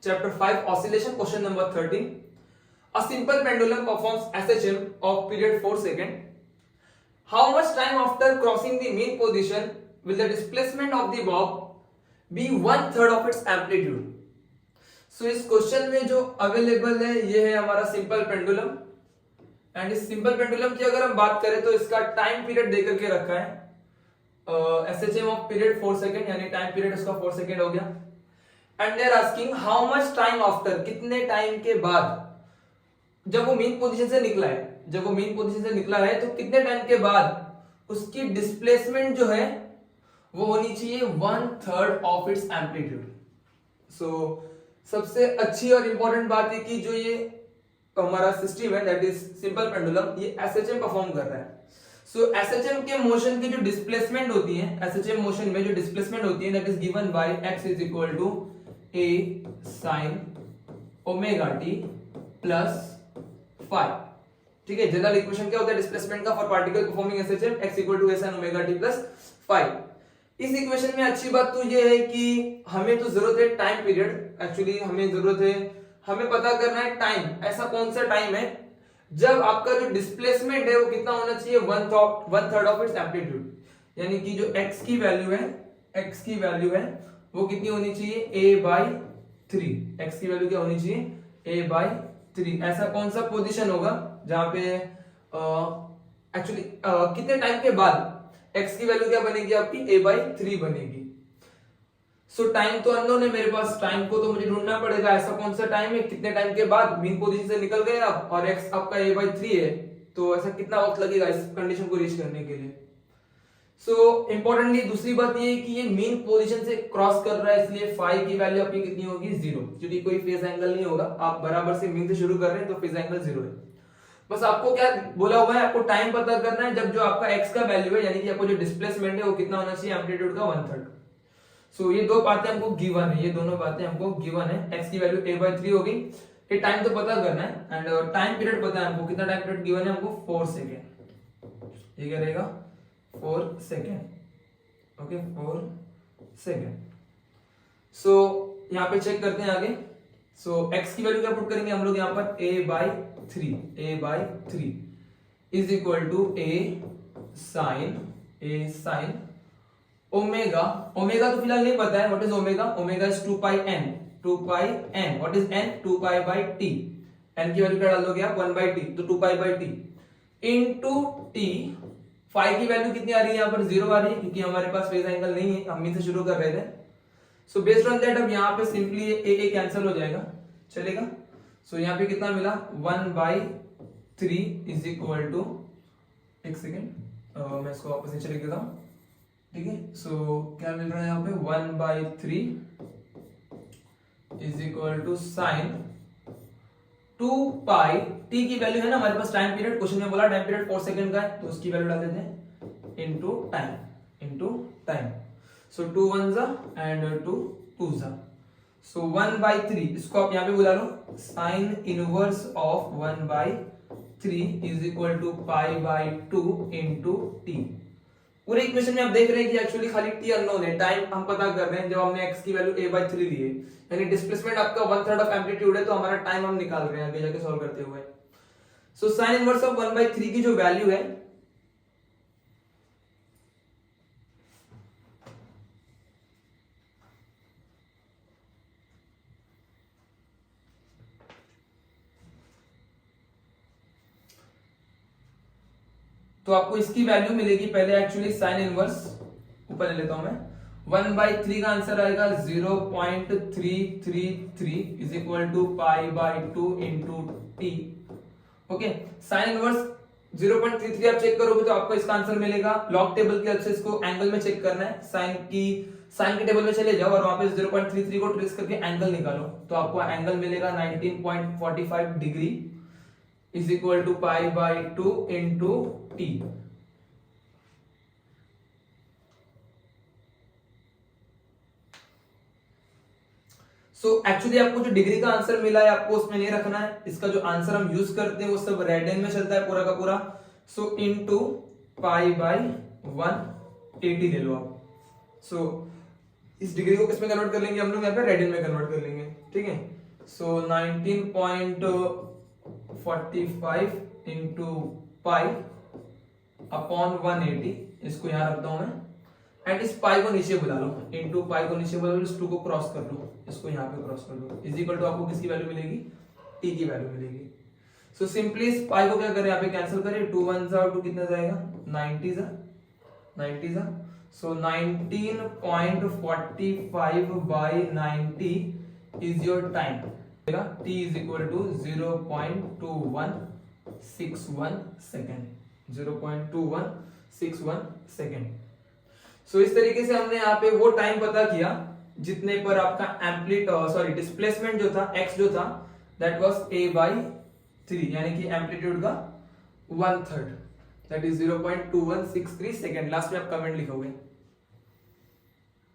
Chapter 5 Oscillation, question number 13. A simple pendulum performs SHM of period 4 seconds. How much time after crossing the mean position will the displacement of the bob be 1/3 of its amplitude? So इस question में जो available है ये है हमारा simple pendulum, and इस simple pendulum की अगर हम बात करें तो इसका टाइम पीरियड देकर के रखा है SHM ऑफ पीरियड 4 सेकेंड, यानी टाइम पीरियड उसका 4 सेकेंड हो गया. And they are asking how much time after, कितने टाइम के बाद जब वो मीन पोजीशन से निकला है, जब वो मीन पोजीशन से निकला है तो कितने टाइम के बाद उसकी डिस्प्लेसमेंट जो है वो होनी चाहिए 1/3 ऑफ इट्स एम्पलीट्यूड. सो सबसे अच्छी और इंपॉर्टेंट बात है कि जो ये हमारा सिस्टम है दैट इज सिंपल पेंडुलम, ये एसएचएम परफॉर्म कर रहा है. सो एसएचएम के मोशन की जो डिस्प्लेसमेंट होती है, एसएचएम मोशन में जो डिस्प्लेसमेंट होती है that is given by x is equal to a sin omega t plus phi. ठीक है, जनरल इक्वेशन क्या होता है डिस्प्लेसमेंट का for particle performing SHM, x equal to a sin omega t plus phi. इस equation में अच्छी बात तो ये है कि हमें तो जरूरत है टाइम पीरियड, एक्चुअली हमें जरूरत है, हमें पता करना है टाइम, ऐसा कौन सा टाइम है जब आपका जो डिस्प्लेसमेंट है वो कितना होना चाहिए 1/3 ऑफ इट्स एम्पलीट्यूड, यानी कि जो x की वैल्यू है वो कितनी होनी चाहिए a/3. x की वैल्यू क्या होनी चाहिए a/3. ऐसा कौन सा पोजीशन होगा जहां पे एक्चुअली कितने टाइम के बाद x की वैल्यू क्या बनेगी आपकी a/3 बनेगी. सो टाइम तो अननोन है मेरे पास, टाइम को तो मुझे ढूंढना पड़ेगा ऐसा कौन सा टाइम है, कितने टाइम के बाद मीन पोजीशन से निकल गए आप और x आपका a/3 है, तो ऐसा कितना वक्त लगेगा इस कंडीशन को रीच करने के लिए. सो इंपॉर्टेंटली दूसरी बात ये है कि ये मीन पोजीशन से क्रॉस कर रहा है, इसलिए फाई की वैल्यू आपकी कितनी होगी 0, क्योंकि कोई फेज एंगल नहीं होगा, आप बराबर से मीन से शुरू कर रहे हैं तो फेज एंगल 0 है. बस आपको क्या बोला हुआ है, आपको टाइम पता करना है जब जो आपका x का वैल्यू है, यानी कि आपको जो डिस्प्लेसमेंट है वो कितना होना चाहिए एम्पलीट्यूड का 1/3. सो ये दो बातें हमको गिवन है, ये दोनों बातें हमको गिवन है. x की वैल्यू a/3 होगी, ये टाइम तो पता करना है, एंड टाइम पीरियड पता है हमको, कितना टाइम पीरियड गिवन है हमको 4 सेकेंड. ये क्या रहेगा 4 सेकेंड. Okay 4 second. सो यहाँ पे चेक करते हैं आगे. सो x की वैल्यू क्या पुट करेंगे हम लोग यहाँ पर a/3 is equal to a sin omega. Omega तो फिलहाल नहीं पता है, what is omega. Omega is 2πn. What is n 2π/t. n की वैल्यू क्या डाल दोगे आप 1/t, तो 2π/t इनटू t. फाई की वैल्यू कितनी आ रही है यहाँ पर 0 आ रही है, क्योंकि हमारे पास फेज एंगल नहीं है, हम से शुरू कर रहे थे. सो बेस्ड ऑन दैट अब यहाँ पे सिंपली ए कैंसिल हो जाएगा, चलेगा. सो यहाँ पे कितना मिला 1/3 इज इक्वल टू, एक सेकेंड मैं इसको वापस नीचे लिख देता हूँ. ठीक है, सो क्या मिल रहा है यहाँ पे 1/3 is equal to sine 2π. t की वैल्यू है ना हमारे पास, टाइम पीरियड क्वेश्चन में बोला टाइम पीरियड 4 सेकंड का है, तो उसकी वैल्यू डाल देते हैं इनटू टाइम. सो 2 1 जा एंड 2 2 जा. सो 1/3 इसको आप यहाँ पे बुला लो, sine inverse of 1/3 is equal to π/2 into t. पूरे इक्वेशन में आप देख रहे हैं कि एक्चुअली खाली t अननोन है, टाइम हम पता कर रहे हैं जब हमने x की वैल्यू a/3 ली है, यानी डिस्प्लेसमेंट आपका 1/3 ऑफ एम्पलीट्यूड है, तो हमारा टाइम हम निकाल रहे हैं आगे जाके सॉल्व करते हुए. सो साइन इनवर्स ऑफ 1/3 की जो वैल्यू है तो आपको इसकी वैल्यू मिलेगी, पहले एक्चुअली साइन इनवर्स ऊपर ले लेता हूं मैं. 1/3 का आंसर आएगा 0.333 is equal to π/2 into t. Okay, sine inverse 0.33 आप चेक करोगे तो आपको इसका आंसर मिलेगा. लॉग टेबल की हेल्प से इसको एंगल में चेक करना है, साइन के टेबल में चले जाओ और वहां पे 0.33 को ट्रेस करके एंगल निकालो, तो आपको एंगल मिलेगा 19.45 degree is equal to π/2 into t. So actually आपको जो डिग्री का आंसर मिला है आपको उसमें नहीं रखना है, इसका जो आंसर हम यूज करते हैं वो सब रेडियन में चलता है पूरा का पूरा. सो इनटू π/180 ले लो आप. सो इस डिग्री को किसमें कन्वर्ट कर लेंगे हम लोग, यहाँ पे रेडियन में कन्वर्ट कर लेंगे. ठीक है। सो 19.45 इंटू पाई अपॉन 180, इसको यहां रखता हूं मैं, एंड इस पाई को नीचे बुला लो, इंटू पाई को नीचे बुला लो, इस 2 को क्रॉस कर लो, इसको यहाँ पे क्रॉस कर लो, इज इक्वल टू आपको किसकी वैल्यू मिलेगी, टी की वैल्यू मिलेगी। सो सिंपली इस पाई को क्या करें, यहाँ पे कैंसिल करें, 2 1 जा 2 कितना जाएगा, 90 जा। So 19.45 by 90 is your time, t is equal to 0.2161 second, 0.2161 second. So इस तरीके से हमने यहाँ पे वो टाइम पता किया जितने पर आपका डिस्प्लेसमेंट जो था x जो था दैट वाज a/3, यानी कि एम्पलीट्यूड का 1/3, दैट इज 0.2163 सेकेंड। लास्ट में आप कमेंट लिखोगे।